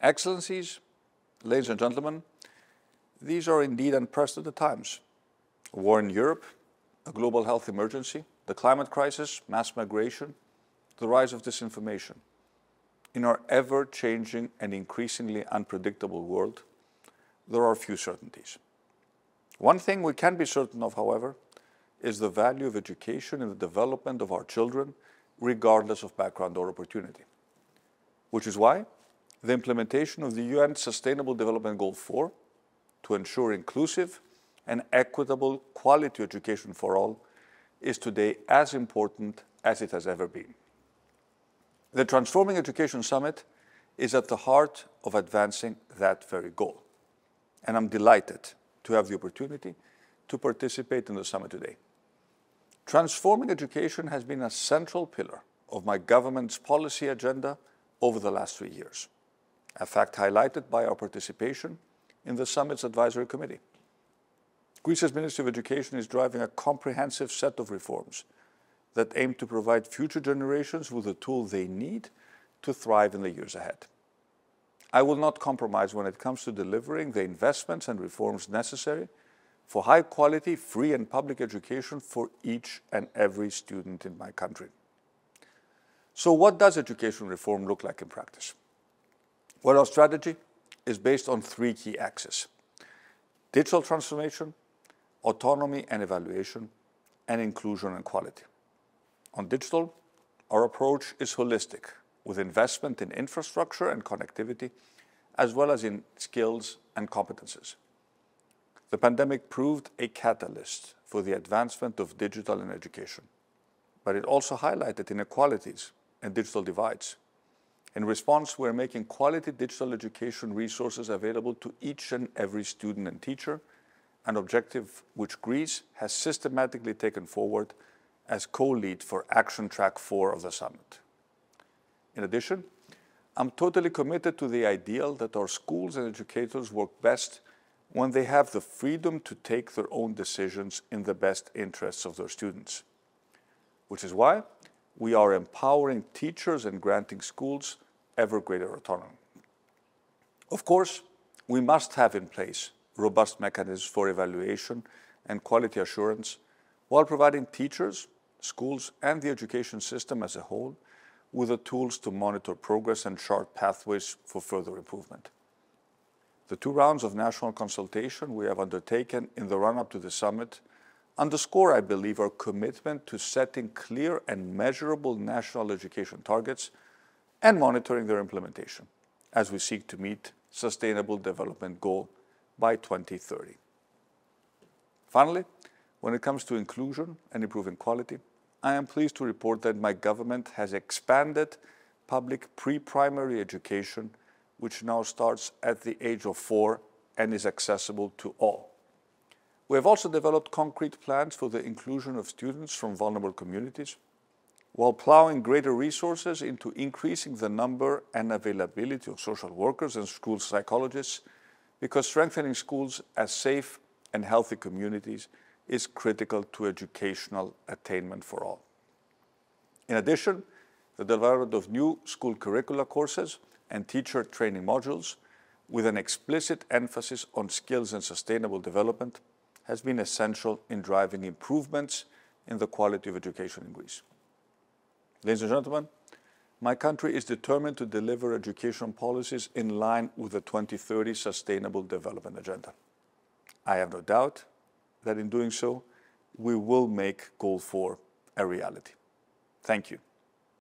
Excellencies, ladies and gentlemen, these are indeed unprecedented times. A war in Europe, a global health emergency, the climate crisis, mass migration, the rise of disinformation. In our ever-changing and increasingly unpredictable world, there are few certainties. One thing we can be certain of, however, is the value of education in the development of our children, regardless of background or opportunity. Which is why the implementation of the UN Sustainable Development Goal 4 to ensure inclusive and equitable quality education for all is today as important as it has ever been. The Transforming Education Summit is at the heart of advancing that very goal. And I'm delighted to have the opportunity to participate in the summit today. Transforming education has been a central pillar of my government's policy agenda over the last 3 years, a fact highlighted by our participation in the summit's advisory committee. Greece's Ministry of Education is driving a comprehensive set of reforms that aim to provide future generations with the tools they need to thrive in the years ahead. I will not compromise when it comes to delivering the investments and reforms necessary for high-quality, free and public education for each and every student in my country. So what does education reform look like in practice? Well, our strategy is based on 3 key axes: digital transformation, autonomy and evaluation, and inclusion and quality. On digital, our approach is holistic, with investment in infrastructure and connectivity, as well as in skills and competences. The pandemic proved a catalyst for the advancement of digital in education, but it also highlighted inequalities and digital divides. In response, we're making quality digital education resources available to each and every student and teacher, an objective which Greece has systematically taken forward as co-lead for Action Track 4 of the summit. In addition, I'm totally committed to the ideal that our schools and educators work best when they have the freedom to take their own decisions in the best interests of their students. Which is why we are empowering teachers and granting schools ever greater autonomy. Of course, we must have in place robust mechanisms for evaluation and quality assurance while providing teachers, schools, and the education system as a whole with the tools to monitor progress and chart pathways for further improvement. The 2 rounds of national consultation we have undertaken in the run-up to the summit underscore, I believe, our commitment to setting clear and measurable national education targets and monitoring their implementation as we seek to meet Sustainable Development Goal by 2030. Finally, when it comes to inclusion and improving quality, I am pleased to report that my government has expanded public pre-primary education, which now starts at the age of 4 and is accessible to all. We have also developed concrete plans for the inclusion of students from vulnerable communities, while plowing greater resources into increasing the number and availability of social workers and school psychologists, because strengthening schools as safe and healthy communities is critical to educational attainment for all. In addition, the development of new school curricula courses and teacher training modules, with an explicit emphasis on skills and sustainable development, has been essential in driving improvements in the quality of education in Greece. Ladies and gentlemen, my country is determined to deliver education policies in line with the 2030 Sustainable Development Agenda. I have no doubt that in doing so, we will make Goal 4 a reality. Thank you.